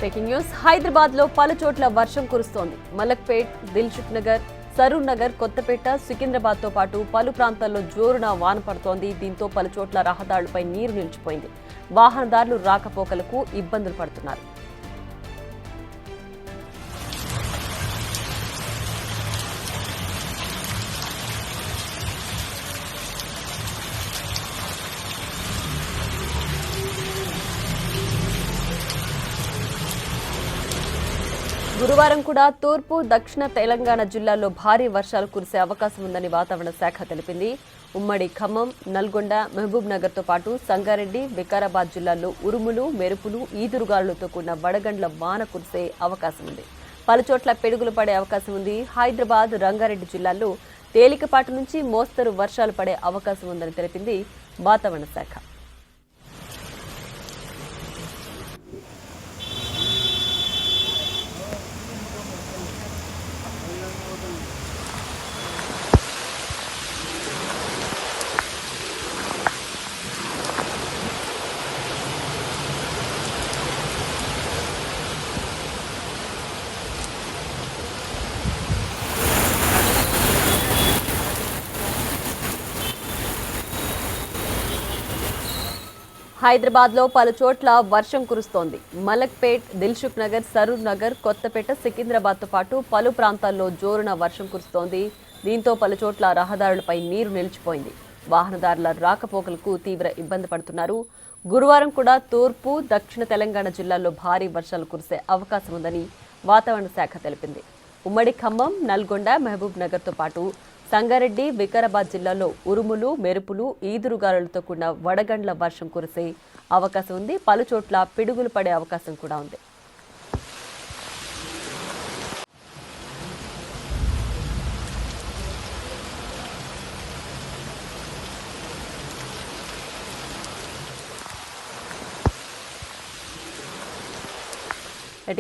Breaking news Hyderabad లో పలు చోట్ల వర్షం కురుస్తోంది. మలక్పేట్, దిల్సుఖ్ నగర్, సరూర్ నగర్, కొత్తపేట, సికింద్రాబాద్ తో పాటు పలు ప్రాంతాల్లో జోరున వాన పడుతోంది. దీంతో పలు చోట్ల రహదారులపై నీరు నిలిచిపోయింది. వాహనదారులు రాకపోకలకు ఇబ్బందులు పడుతున్నారు. గురువారం కూడా తూర్పు, దక్షిణ తెలంగాణ జిల్లాల్లో భారీ వర్షాలు కురిసే అవకాశం ఉందని వాతావరణ శాఖ తెలిపింది. ఉమ్మడి ఖమ్మం, నల్గొండ, మహబూబ్ నగర్ తో పాటు సంగారెడ్డి, వికారాబాద్ జిల్లాల్లో ఉరుములు, మెరుపులు, ఈదురుగాలులతో కూడిన వడగండ్ల వాన కురిసే అవకాశం ఉంది. పలుచోట్ల పిడుగులు పడే అవకాశం ఉంది. హైదరాబాద్, రంగారెడ్డి జిల్లాల్లో తేలికపాటి నుంచి మోస్తరు వర్షాలు పడే అవకాశం ఉందని తెలిపింది వాతావరణ శాఖ. హైదరాబాద్ లో పలు చోట్ల వర్షం కురుస్తోంది. మలక్పేట్, దిల్సుఖ్ నగర్, సరూర్ నగర్, కొత్తపేట, సికింద్రాబాద్ తో పాటు పలు ప్రాంతాల్లో జోరున వర్షం కురుస్తోంది. దీంతో పలు చోట్ల రహదారులపై నీరు నిలిచిపోయింది. వాహనదారుల రాకపోకలకు తీవ్ర ఇబ్బంది పడుతున్నారు. గురువారం కూడా తూర్పు, దక్షిణ తెలంగాణ జిల్లాల్లో భారీ వర్షాలు కురిసే అవకాశం ఉందని వాతావరణ శాఖ తెలిపింది. ఉమ్మడి ఖమ్మం, నల్గొండ, మహబూబ్ నగర్ తో పాటు సంగారెడ్డి, వికారాబాద్ జిల్లాలో ఉరుములు, మెరుపులు, ఈదురుగాలులతో కూడిన వడగండ్ల వర్షం కురిసే అవకాశం ఉంది. పలు చోట్ల పిడుగులు పడే అవకాశం కూడా ఉంది.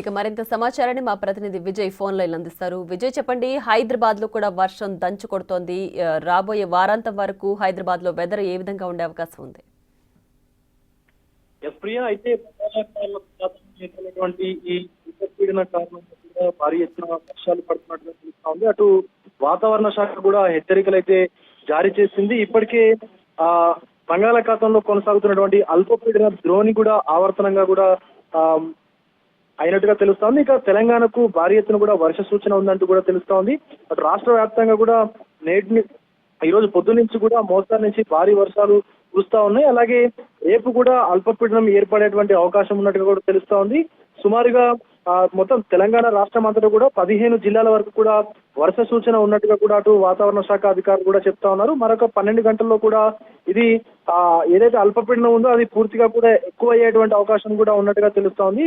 ఇక మరింత సమాచారాన్ని మా ప్రతినిధి విజయ్ ఫోన్ లైన్ అందిస్తారు. విజయ్, చెప్పండి, హైదరాబాద్ లో కూడా వర్షం దంచు కొడుతోంది. రాబోయే వారాంతం వరకు హైదరాబాద్ లో వెదర్ ఏ విధంగా ఉండే అవకాశం ఉంది? అయితే ఈ ఉపపీడన కారణంగా భారీ ఎత్తున వర్షాలు పడుతున్నట్టుగా తెలుస్తోంది. అటు వాతావరణ శాఖ కూడా హెచ్చరికలు అయితే జారీ చేసింది. ఇప్పటికే బంగాళాఖాతంలో కొనసాగుతున్నటువంటి అల్పపీడన ద్రోణి కూడా ఆవర్తనంగా కూడా అయినట్టుగా తెలుస్తోంది. ఇక తెలంగాణకు భారీ ఎత్తున కూడా వర్ష సూచన ఉందంటూ కూడా తెలుస్తోంది. అటు రాష్ట్ర వ్యాప్తంగా కూడా ఈ రోజు పొద్దు నుంచి కూడా మోస్తరు నుంచి భారీ వర్షాలు కురుస్తా ఉన్నాయి. అలాగే రేపు కూడా అల్పపీడనం ఏర్పడేటువంటి అవకాశం ఉన్నట్టుగా కూడా తెలుస్తోంది. సుమారుగా మొత్తం తెలంగాణ రాష్ట్రం అంతటా కూడా 15 జిల్లాల వరకు కూడా వర్ష సూచన ఉన్నట్టుగా కూడా అటు వాతావరణ శాఖ అధికారులు కూడా చెప్తా ఉన్నారు. మరొక 12 గంటల్లో కూడా ఇది ఏదైతే అల్పపీడనం ఉందో అది పూర్తిగా కూడా ఎక్కువ అయ్యేటువంటి అవకాశం కూడా ఉన్నట్టుగా తెలుస్తోంది.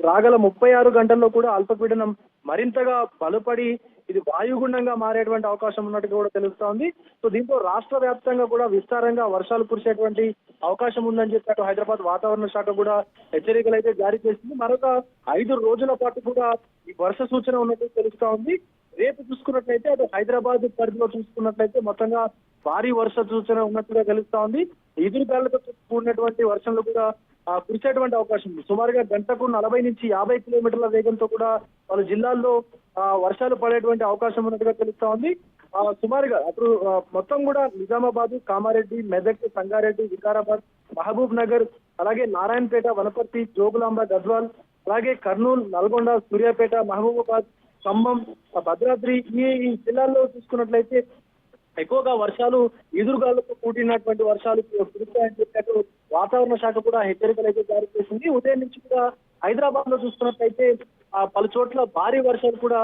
రాగల 36 గంటల్లో కూడా అల్పపీడనం మరింతగా బలపడి ఇది వాయుగుండంగా మారేటువంటి అవకాశం ఉన్నట్టుగా కూడా తెలుస్తోంది. సో దీంతో రాష్ట్ర వ్యాప్తంగా కూడా విస్తారంగా వర్షాలు కురిసేటువంటి అవకాశం ఉందని చెప్పి అటు హైదరాబాద్ వాతావరణ శాఖ కూడా హెచ్చరికలు అయితే జారీ చేసింది. మరొక 5 రోజుల పాటు కూడా ఈ వర్ష సూచన ఉన్నట్టు తెలుస్తా ఉంది. రేపు చూసుకున్నట్లయితే అటు హైదరాబాద్ పరిధిలో చూసుకున్నట్లయితే మొత్తంగా భారీ వర్ష సూచన ఉన్నట్టుగా తెలుస్తా ఉంది. ఎదురుగాలులతో కూడినటువంటి వర్షంలో కూడా కురిసేటువంటి అవకాశం ఉంది. సుమారుగా గంటకు 40 నుంచి 50 కిలోమీటర్ల వేగంతో కూడా పలు జిల్లాల్లో వర్షాలు పడేటువంటి అవకాశం ఉన్నట్టుగా తెలుస్తా ఉంది. సుమారుగా అప్పుడు మొత్తం కూడా నిజామాబాద్, కామారెడ్డి, మెదక్, సంగారెడ్డి, వికారాబాద్, మహబూబ్ నగర్, అలాగే నారాయణపేట, వనపర్తి, జోగులాంబ, గద్వాల్, అలాగే కర్నూలు, నల్గొండ, సూర్యాపేట, మహబూబాబాద్, ఖమ్మం, భద్రాద్రి ఈ జిల్లాల్లో చూసుకున్నట్లయితే ఎక్కువగా వర్షాలు ఎదురుగాలతో కూడినటువంటి వర్షాలు కురుస్తాయని చెప్పినట్టు వాతావరణ శాఖ కూడా హెచ్చరికలు అయితే జారీ చేసింది. ఉదయం నుంచి కూడా హైదరాబాద్ లో చూసుకున్నట్లయితే పలు చోట్ల భారీ వర్షాలు కూడా